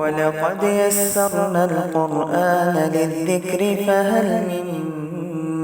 وَلَقَدْ يَسَّرْنَا الْقُرْآنَ لِلذِّكْرِ فَهَلْ مِن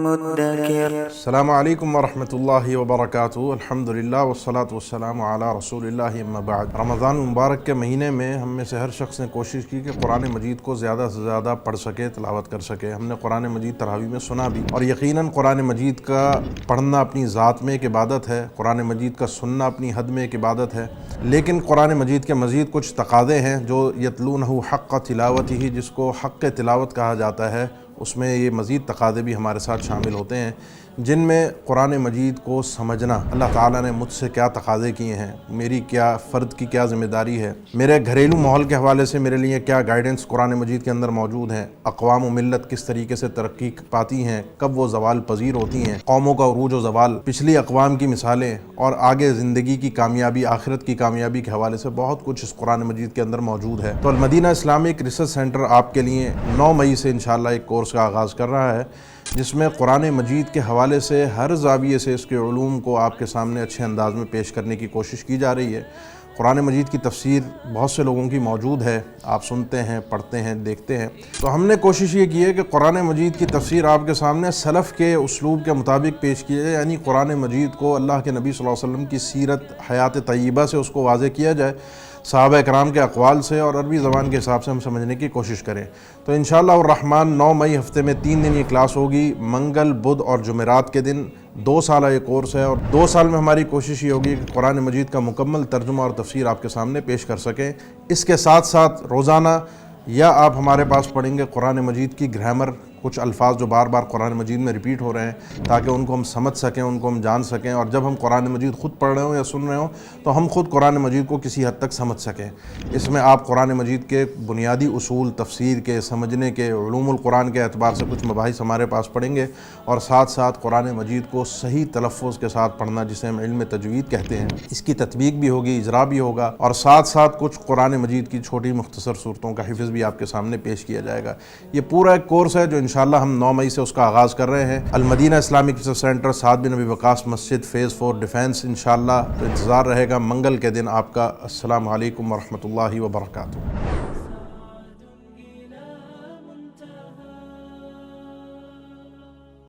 مُّدَّكِرٍ۔ السلام علیکم ورحمۃ اللہ وبرکاتہ۔ الحمدللہ والصلاۃ والسلام علی رسول اللہ اما بعد۔ رمضان مبارک کے مہینے میں ہم میں سے ہر شخص نے کوشش کی کہ قرآن مجید کو زیادہ سے زیادہ پڑھ سکے، تلاوت کر سکے۔ ہم نے قرآن مجید تراویح میں سنا بھی، اور یقیناً قرآن مجید کا پڑھنا اپنی ذات میں ایک عبادت ہے، قرآن مجید کا سننا اپنی حد میں ایک عبادت ہے، لیکن قرآن مجید کے مزید کچھ تقاضے ہیں جو یتلونہ حق تلاوتہ، جس کو حق تلاوت کہا جاتا ہے، اس میں یہ مزید تقاضے بھی ہمارے ساتھ شامل ہوتے ہیں، جن میں قرآن مجید کو سمجھنا، اللہ تعالیٰ نے مجھ سے کیا تقاضے کیے ہیں، میری کیا فرد کی کیا ذمہ داری ہے، میرے گھریلو ماحول کے حوالے سے میرے لیے کیا گائیڈنس قرآن مجید کے اندر موجود ہیں، اقوام و ملت کس طریقے سے ترقی پاتی ہیں، کب وہ زوال پذیر ہوتی ہیں، قوموں کا عروج و زوال، پچھلی اقوام کی مثالیں، اور آگے زندگی کی کامیابی، آخرت کی کامیابی کے حوالے سے بہت کچھ اس قرآن مجید کے اندر موجود ہے۔ تو المدینہ اسلامک ریسرچ سینٹر آپ کے لیے 9 مئی سے انشاءاللہ ایک کورس کا آغاز کر رہا ہے، جس میں قرآن مجید کے حوالے سے ہر زاویے سے اس کے علوم کو آپ کے سامنے اچھے انداز میں پیش کرنے کی کوشش کی جا رہی ہے۔ قرآن مجید کی تفسیر بہت سے لوگوں کی موجود ہے، آپ سنتے ہیں، پڑھتے ہیں، دیکھتے ہیں، تو ہم نے کوشش یہ کی ہے کہ قرآن مجید کی تفسیر آپ کے سامنے سلف کے اسلوب کے مطابق پیش کی جائے، یعنی قرآن مجید کو اللہ کے نبی صلی اللہ علیہ وسلم کی سیرت حیات طیبہ سے اس کو واضح کیا جائے، صحابہ اکرام کے اقوال سے، اور عربی زبان کے حساب سے ہم سمجھنے کی کوشش کریں۔ تو انشاءاللہ الرحمن 9 مئی ہفتے میں 3 دن یہ کلاس ہوگی، منگل، بدھ اور جمعرات کے دن۔ 2 سالہ یہ کورس ہے، اور 2 سال میں ہماری کوشش یہ ہوگی کہ قرآن مجید کا مکمل ترجمہ اور تفسیر آپ کے سامنے پیش کر سکیں۔ اس کے ساتھ ساتھ روزانہ یا آپ ہمارے پاس پڑھیں گے قرآن مجید کی گرامر، کچھ الفاظ جو بار بار قرآن مجید میں ریپیٹ ہو رہے ہیں، تاکہ ان کو ہم سمجھ سکیں، ان کو ہم جان سکیں، اور جب ہم قرآن مجید خود پڑھ رہے ہوں یا سن رہے ہوں تو ہم خود قرآن مجید کو کسی حد تک سمجھ سکیں۔ اس میں آپ قرآن مجید کے بنیادی اصول، تفسیر کے، سمجھنے کے، علوم القرآن کے اعتبار سے کچھ مباحث ہمارے پاس پڑھیں گے، اور ساتھ ساتھ قرآن مجید کو صحیح تلفظ کے ساتھ پڑھنا، جسے ہم علم تجوید کہتے ہیں، اس کی تطبیق بھی ہوگی، اجرا بھی ہوگا، اور ساتھ ساتھ کچھ قرآن مجید کی چھوٹی مختصر صورتوں کا حفظ بھی آپ کے سامنے پیش کیا جائے گا۔ یہ پورا ایک کورس ہے جو انشاءاللہ ہم 9 مئی سے اس کا آغاز کر رہے ہیں۔ المدینہ اسلامک ریسرچ سینٹر، سعد بن ابی وقاص مسجد، فیز 4 ڈیفینس۔ انشاءاللہ تو انتظار رہے گا منگل کے دن آپ کا۔ السلام علیکم ورحمۃ اللہ وبرکاتہ۔